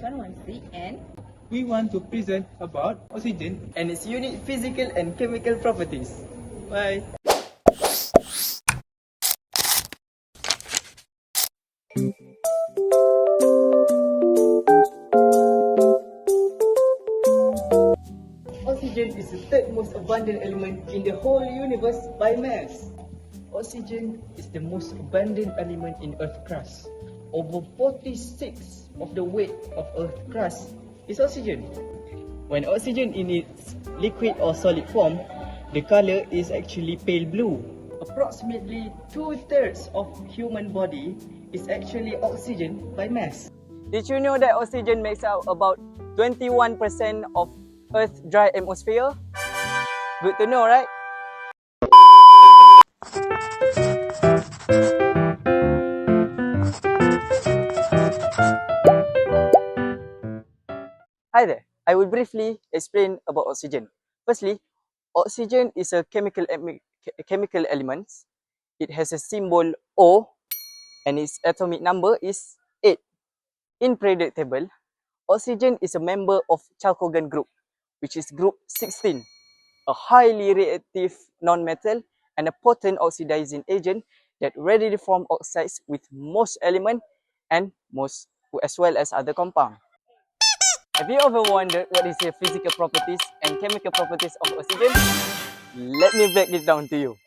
AS1161A and we want to present about oxygen and its unique physical and chemical properties. Bye. Oxygen is the third most abundant element in the whole universe by mass. Oxygen is the most abundant element in Earth's crust. Over 46 of the weight of Earth's crust is oxygen. When oxygen in its liquid or solid form, the color is actually pale blue. Approximately 2/3 of human body is actually oxygen by mass. Did you know that oxygen makes up about 21% of Earth's dry atmosphere? Good to know, right? Hi there. I will briefly explain about oxygen. Firstly, oxygen is a chemical element. It has a symbol O and its atomic number is 8. In periodic table, oxygen is a member of chalcogen group, which is group 16, a highly reactive non-metal and a potent oxidizing agent that readily forms oxides with most elements and most as well as other compounds. Have you ever wondered what is the physical properties and chemical properties of oxygen? Let me break it down to you.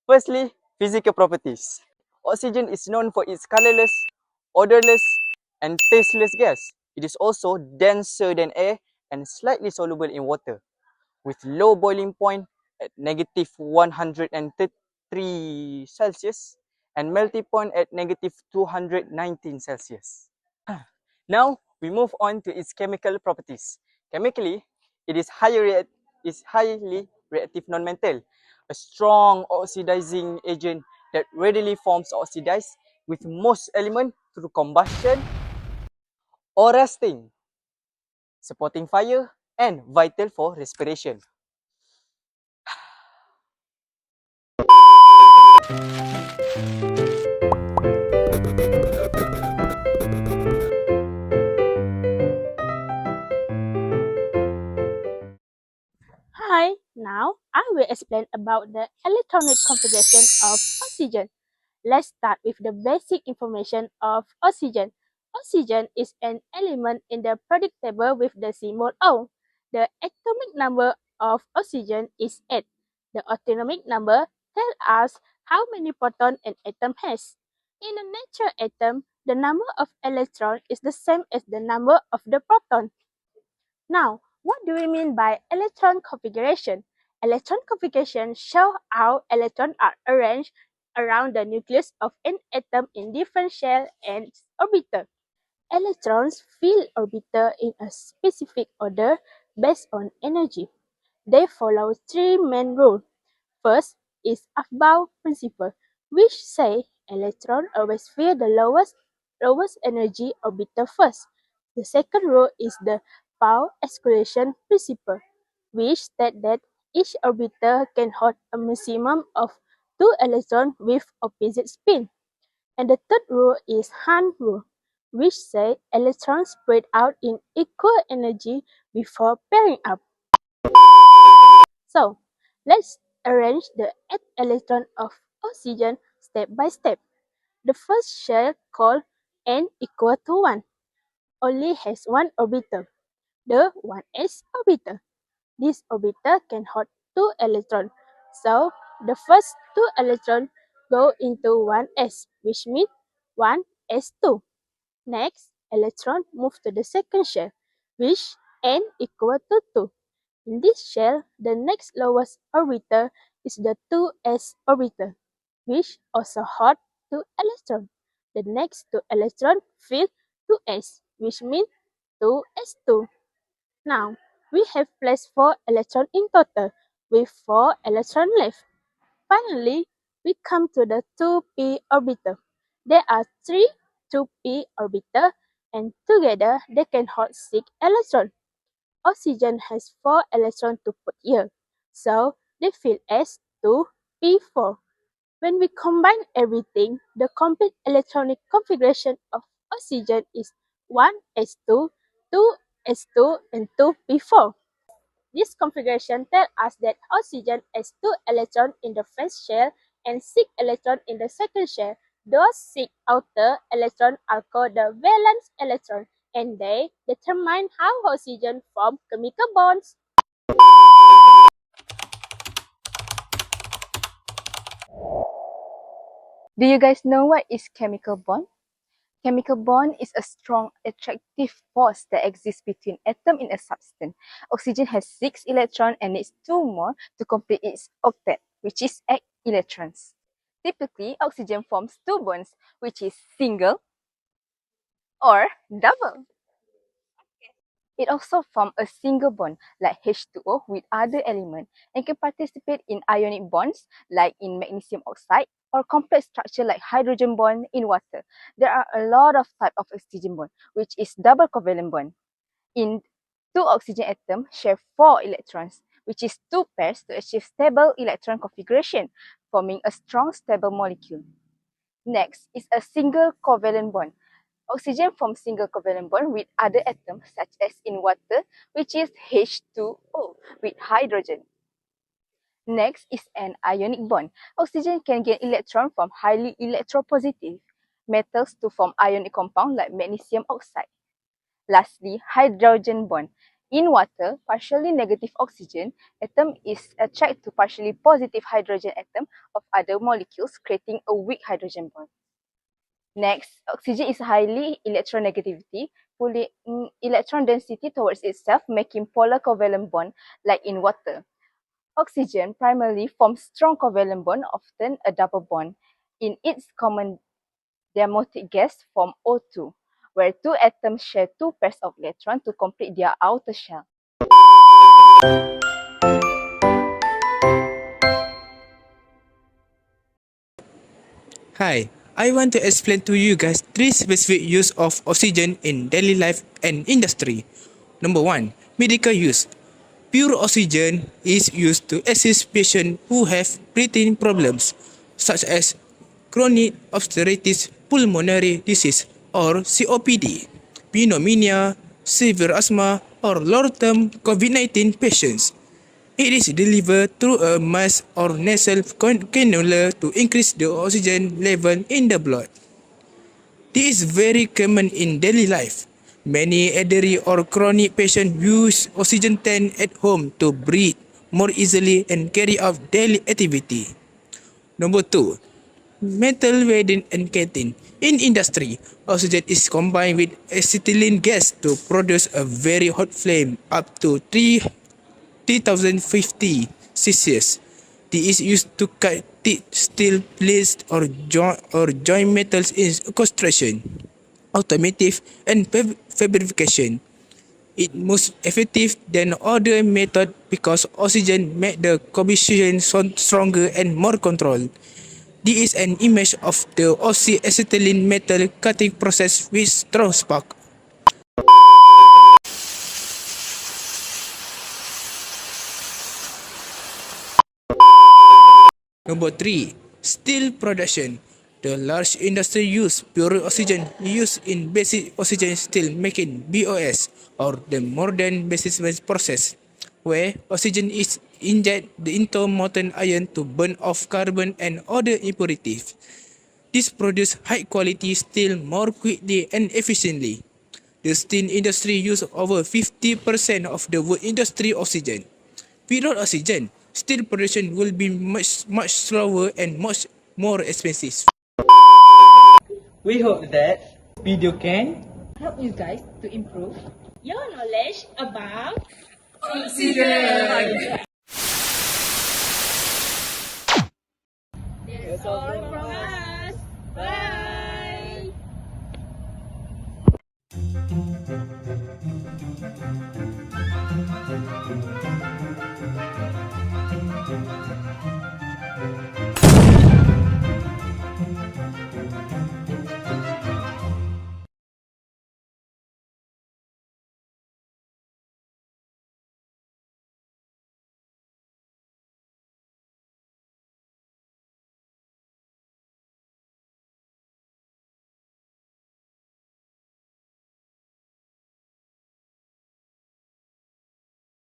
Firstly, physical properties. Oxygen is known for its colorless, odorless, and tasteless gas. It is also denser than air and slightly soluble in water, with low boiling point at negative 133 Celsius and melting point at negative 219 Celsius. Now, we move on to its chemical properties. Chemically, it is highly reactive non-metal, a strong oxidizing agent that readily forms oxidize with most elements through combustion or rusting, supporting fire and vital for respiration. Hi, now I will explain about the electronic configuration of oxygen. Let's start with the basic information of oxygen. Oxygen is an element in the periodic table with the symbol O. The atomic number of oxygen is 8. The atomic number tells us how many protons an atom has. In a natural atom, the number of electrons is the same as the number of the proton. Now, what do we mean by electron configuration? Electron configuration shows how electrons are arranged around the nucleus of an atom in different shell and orbiter. Electrons fill orbiter in a specific order based on energy. They follow three main rules. First is Aufbau principle, which say electrons always fill the lowest energy orbiter first. The second rule is the Paul exclusion principle, which states that each orbiter can hold a maximum of 2 electrons with opposite spin. And the third rule is Hahn rule, which says electrons spread out in equal energy before pairing up. So, let's arrange the 8 electrons of oxygen step by step. The first shell, called n equal to 1, only has one orbital, the 1s orbital. This orbital can hold 2 electrons, so the first 2 electrons go into 1s, which means 1s2. Next, electron move to the second shell, which n equal to 2. In this shell, the next lowest orbital is the 2s orbital, which also holds 2 electrons. The next 2 electrons fill 2s, which means 2s2. Now, we have placed 4 electrons in total, with 4 electrons left. Finally, we come to the 2p orbital. There are 3 2p orbitals, and together they can hold 6 electrons. Oxygen has 4 electrons to put here, so they fill as 2p4. When we combine everything, the complete electronic configuration of oxygen is 1s2, 2s2, and 2p4. This configuration tells us that oxygen has 2 electrons in the first shell and 6 electrons in the second shell. Those 6 outer electrons are called the valence electrons, and they determine how oxygen forms chemical bonds. Do you guys know what is chemical bond? Chemical bond is a strong attractive force that exists between atoms in a substance. Oxygen has 6 electrons and needs 2 more to complete its octet, which is 8 electrons. Typically, oxygen forms 2 bonds, which is single or double. It also forms a single bond like H2O with other elements and can participate in ionic bonds like in magnesium oxide or complex structure like hydrogen bond in water. There are a lot of types of oxygen bond, which is double covalent bond. In 2 oxygen atoms share 4 electrons, which is 2 pairs to achieve stable electron configuration, forming a strong stable molecule. Next is a single covalent bond. Oxygen forms single covalent bond with other atoms such as in water, which is H2O with hydrogen. Next is an ionic bond. Oxygen can gain electron from highly electropositive metals to form ionic compound like magnesium oxide. Lastly, hydrogen bond. In water, partially negative oxygen atom is attracted to partially positive hydrogen atom of other molecules, creating a weak hydrogen bond. Next, oxygen is highly electronegativity, pulling electron density towards itself, making polar covalent bond like in water. Oxygen primarily forms strong covalent bond, often a double bond. In its common diamotic gas form O2, where 2 atoms share 2 pairs of electrons to complete their outer shell. Hi, I want to explain to you guys 3 specific use of oxygen in daily life and industry. Number 1, medical use. Pure oxygen is used to assist patients who have breathing problems, such as chronic obstructive pulmonary disease or COPD, pneumonia, severe asthma, or long-term COVID-19 patients. It is delivered through a mask or nasal cannula to increase the oxygen level in the blood. This is very common in daily life. Many elderly or chronic patients use oxygen tank at home to breathe more easily and carry out daily activity. Number 2, metal welding and cutting. In industry, oxygen is combined with acetylene gas to produce a very hot flame up to 3050 Celsius. This is used to cut thick steel plates or join metals in construction, automotive, and fabrication. It most effective than other method because oxygen make the combustion stronger and more controlled. This is an image of the oxyacetylene metal cutting process with strong spark. Number 3, steel production. The large industry use pure oxygen used in basic oxygen steel making BOS or the modern basic process, where oxygen is injected into molten iron to burn off carbon and other impurities. This produces high quality steel more quickly and efficiently. The steel industry uses over 50% of the world industry oxygen. Without oxygen, steel production will be much slower and much more expensive. We hope that video can Help you guys to improve Your knowledge about oxygen. That's all.